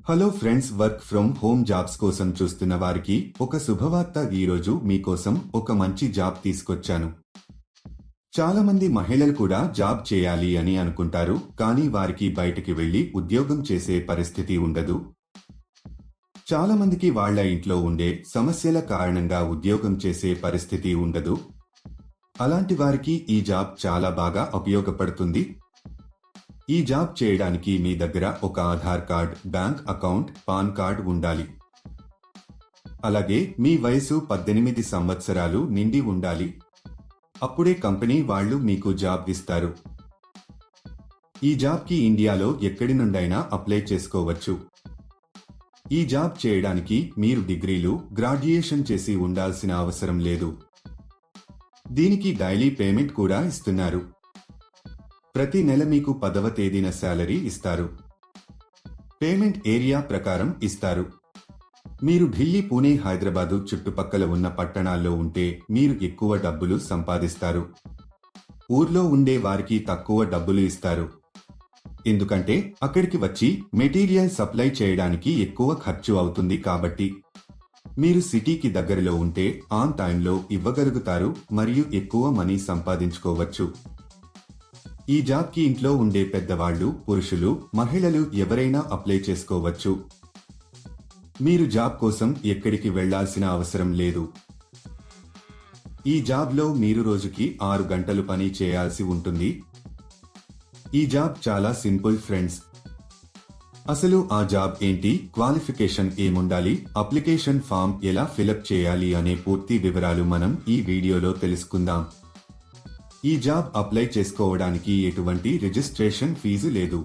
Hello friends, work from home jobs కోసం చూస్తున్న వారికి ఒక శుభవార్త. ఈరోజు మీకోసం ఒక మంచి జాబ్ తీసుకొచ్చాను. చాలా మంది మహిళలు కూడా జాబ్ చేయాలి అని అనుకుంటారు, కానీ వారికి బయటికి వెళ్లి ఉద్యోగం చేసే పరిస్థితి ఉండదు. చాలా మందికి వాళ్ల ఇంట్లో ఉండే సమస్యల కారణంగా ఉద్యోగం చేసే పరిస్థితి ఉండదు. అలాంటి వారికి ఈ జాబ్ చాలా బాగా ఉపయోగపడుతుంది. ఈ జాబ్ చేయడానికి మీ దగ్గర ఒక Aadhaar card, bank account, pan card ఉండాలి. అలాగే మీ వయసు 18 సంవత్సరాలు నిండి ఉండాలి. అప్పుడే కంపెనీ వాళ్ళు మీకు జాబ్ ఇస్తారు. ఈ జాబ్కి ఇండియాలో ఎక్కడి నుండైనా అప్లై చేసుకోవచ్చు. ఈ జాబ్ చేయడానికి మీరు డిగ్రీలు, గ్రాడ్యుయేషన్ చేసి ఉండాల్సిన అవసరం లేదు. దీనికి డైలీ పేమెంట్ కూడా ఇస్తున్నారు. ప్రతి నెల మీకు 10వ తేదీన శాలరీ ఇస్తారు. పేమెంట్ ఏరియా ప్రకారం ఇస్తారు. మీరు ఢిల్లీ, పూణే, హైదరాబాదు చుట్టుపక్కల ఉన్న పట్టణాల్లో ఉంటే మీరు ఎక్కువ డబ్బులు సంపాదిస్తారు. ఊర్లో ఉండే వారికి తక్కువ డబ్బులు ఇస్తారు. ఎందుకంటే అక్కడికి వచ్చి మెటీరియల్ సప్లై చేయడానికి ఎక్కువ ఖర్చు అవుతుంది. కాబట్టి మీరు సిటీకి దగ్గరలో ఉంటే ఆన్ టైంలో ఇవ్వగలుగుతారు మరియు ఎక్కువ మనీ సంపాదించుకోవచ్చు. ఈ జాబ్కి ఇంట్లో ఉండే పెద్దవాళ్లు, పురుషులు, మహిళలు ఎవరైనా అప్లై చేసుకోవచ్చు. మీరు జాబ్ కోసం ఎక్కడికి వెళ్లాల్సిన అవసరం లేదు. ఈ జాబ్లో మీరు రోజుకి 6 గంటలు పని చేయాల్సి ఉంటుంది. ఈ జాబ్ చాలా సింపుల్ ఫ్రెండ్స్. అసలు ఆ జాబ్ ఏంటి, క్వాలిఫికేషన్ ఏముండాలి, అప్లికేషన్ ఫామ్ ఎలా ఫిలప్ చేయాలి అనే పూర్తి వివరాలు మనం ఈ వీడియోలో తెలుసుకుందాం. ఈ జాబ్ అప్లై చేసుకోవడానికి ఎటువంటి రిజిస్ట్రేషన్ ఫీజు లేదు.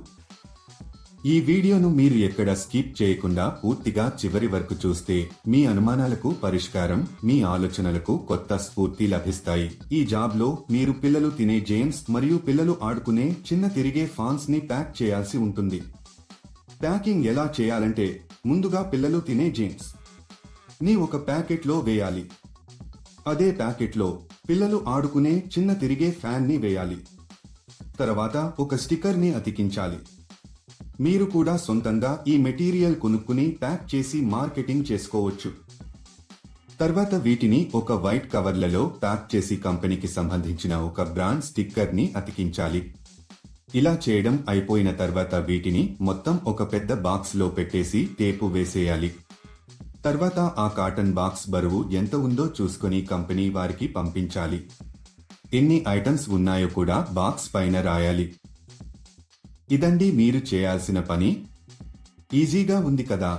ఈ వీడియోను మీరు ఎక్కడ స్కిప్ చేయకుండా పూర్తిగా చివరి వరకు చూస్తే మీ అనుమానాలకు పరిష్కారం, మీ ఆలోచనలకు కొత్త స్ఫూర్తి లభిస్తాయి. ఈ జాబ్లో మీరు పిల్లలు తినే జేమ్స్ మరియు పిల్లలు ఆడుకునే చిన్న తిరిగే ఫాన్స్ ని ప్యాక్ చేయాల్సి ఉంటుంది. ప్యాకింగ్ ఎలా చేయాలంటే, ముందుగా పిల్లలు తినే జేమ్స్ ని ఒక ప్యాకెట్లో వేయాలి. అదే ప్యాకెట్లో పిల్లలు ఆడుకునే చిన్న తిరిగే ఫ్యాన్ ని వేయాలి. తర్వాత ఒక స్టిక్కర్ ని అతికించాలి. మీరు కూడా సొంతంగా ఈ మెటీరియల్ కొనుక్కుని ప్యాక్ చేసి మార్కెటింగ్ చేసుకోవచ్చు. తర్వాత వీటిని ఒక వైట్ కవర్లలో ప్యాక్ చేసి కంపెనీకి సంబంధించిన ఒక బ్రాండ్ స్టిక్కర్ ని అతికించాలి. ఇలా చేయడం అయిపోయిన తర్వాత వీటిని మొత్తం ఒక పెద్ద బాక్స్ లో పెట్టేసి టేపు వేసేయాలి. తర్వాత ఆ కాటన్ బాక్స్ బరువు ఎంత ఉందో చూసుకుని కంపెనీ వారికి పంపించాలి. ఎన్ని ఐటమ్స్ ఉన్నాయో కూడా బాక్స్ పైన రాయాలి. ఇదండి మీరు చేయాల్సిన పని. ఈజీగా ఉంది కదా.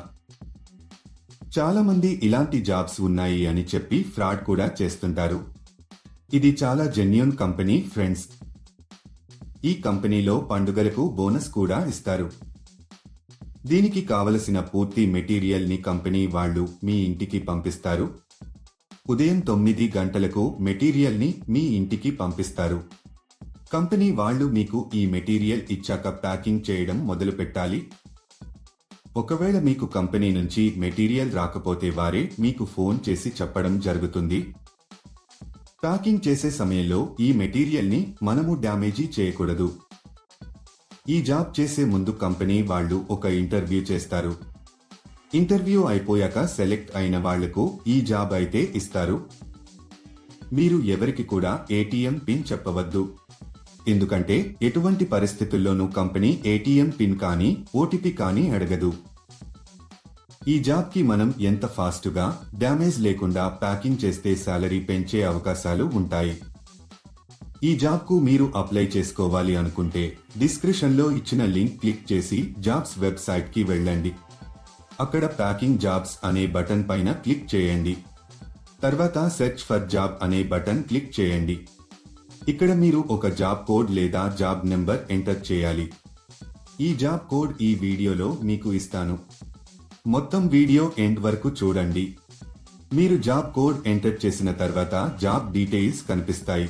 చాలా మంది ఇలాంటి జాబ్స్ ఉన్నాయి అని చెప్పి ఫ్రాడ్ కూడా చేస్తుంటారు. ఇది చాలా జెన్యూన్ కంపెనీ ఫ్రెండ్స్. ఈ కంపెనీలో పండుగలకు బోనస్ కూడా ఇస్తారు. దీనికి కావలసిన పూర్తి మెటీరియల్ ని కంపెనీ వాళ్ళు మీ ఇంటికి పంపిస్తారు. ఉదయం 9 గంటలకు మెటీరియల్ ని మీ ఇంటికి పంపిస్తారు. కంపెనీ వాళ్ళు మీకు ఈ మెటీరియల్ ఇచ్చాక ప్యాకింగ్ చేయడం మొదలు పెట్టాలి. ఒకవేళ మీకు కంపెనీ నుంచి మెటీరియల్ రాకపోతే వారే మీకు ఫోన్ చేసి చెప్పడం జరుగుతుంది. ప్యాకింగ్ చేసే సమయంలో ఈ మెటీరియల్ ని మనము డ్యామేజీ చేయకూడదు. ఈ జాబ్ చేసే ముందు కంపెనీ వాళ్ళు ఒక ఇంటర్వ్యూ చేస్తారు. ఇంటర్వ్యూ అయిపోయాక సెలెక్ట్ అయిన వాళ్లకు ఈ జాబ్ అయితే ఇస్తారు. మీరు ఎవరికి కూడా ఏటీఎం పిన్ చెప్పవద్దు. ఎందుకంటే ఎటువంటి పరిస్థితుల్లోనూ కంపెనీ ఏటీఎం పిన్ కానీ ఓటీపీ కానీ అడగదు. ఈ జాబ్కి మనం ఎంత ఫాస్ట్గా, డ్యామేజ్ లేకుండా ప్యాకింగ్ చేస్తే శాలరీ పెంచే అవకాశాలు ఉంటాయి. ఈ జాబ్కు మీరు అప్లై చేసుకోవాలి అనుకుంటే డిస్క్రిప్షన్లో ఇచ్చిన లింక్ క్లిక్ చేసి జాబ్స్ వెబ్సైట్కి వెళ్ళండి. అక్కడ ప్యాకింగ్ జాబ్స్ అనే బటన్ పైన క్లిక్ చేయండి. తర్వాత సెర్చ్ ఫర్ జాబ్ అనే బటన్ క్లిక్ చేయండి. ఇక్కడ మీరు ఒక జాబ్ కోడ్ లేదా జాబ్ నెంబర్ ఎంటర్ చేయాలి. ఈ జాబ్ కోడ్ ఈ వీడియోలో మీకు ఇస్తాను. మొత్తం వీడియో ఎండ్ వరకు చూడండి. మీరు జాబ్ కోడ్ ఎంటర్ చేసిన తర్వాత జాబ్ డీటెయిల్స్ కనిపిస్తాయి.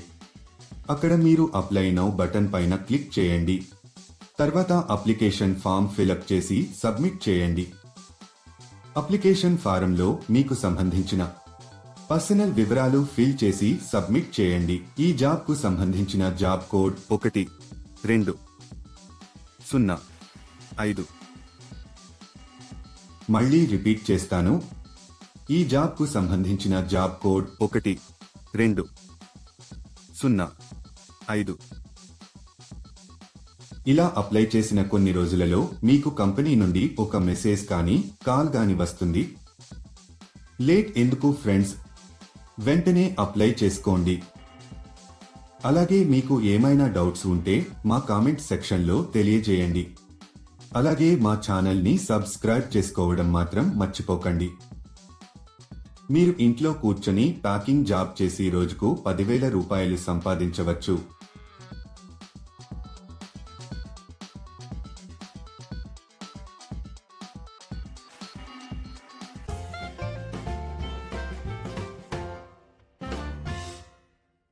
అక్కడ మీరు అప్లై నౌ బటన్ పైన క్లిక్ చేయండి. తర్వాత అప్లికేషన్ ఫామ్ ఫిలప్ చేసి సబ్మిట్ చేయండి. అప్లికేషన్ ఫారంలో మీకు సంబంధించిన పర్సనల్ వివరాలు ఫిల్ చేసి సబ్మిట్ చేయండి. ఈ జాబ్ కు సంబంధించిన జాబ్ కోడ్ 1, 2, 0, 5 మళ్ళీ రిపీట్ చేస్తాను. ఈ జాబ్కు సంబంధించిన జాబ్ కోడ్ 1205. ఇలా అప్లై చేసిన కొన్ని రోజులలో మీకు కంపెనీ నుండి ఒక మెసేజ్ కానీ కాల్ గాని వస్తుంది. లేట్ ఎందుకు ఫ్రెండ్స్, వెంటనే అప్లై చేసుకోండి. అలాగే మీకు ఏమైనా డౌట్స్ ఉంటే మా కామెంట్ సెక్షన్లో తెలియజేయండి. అలాగే మా ఛానల్ని సబ్స్క్రైబ్ చేసుకోవడం మాత్రం మర్చిపోకండి. మీరు ఇంట్లో కూర్చొని ప్యాకింగ్ జాబ్ చేసి రోజుకు 10,000 రూపాయలు సంపాదించవచ్చు.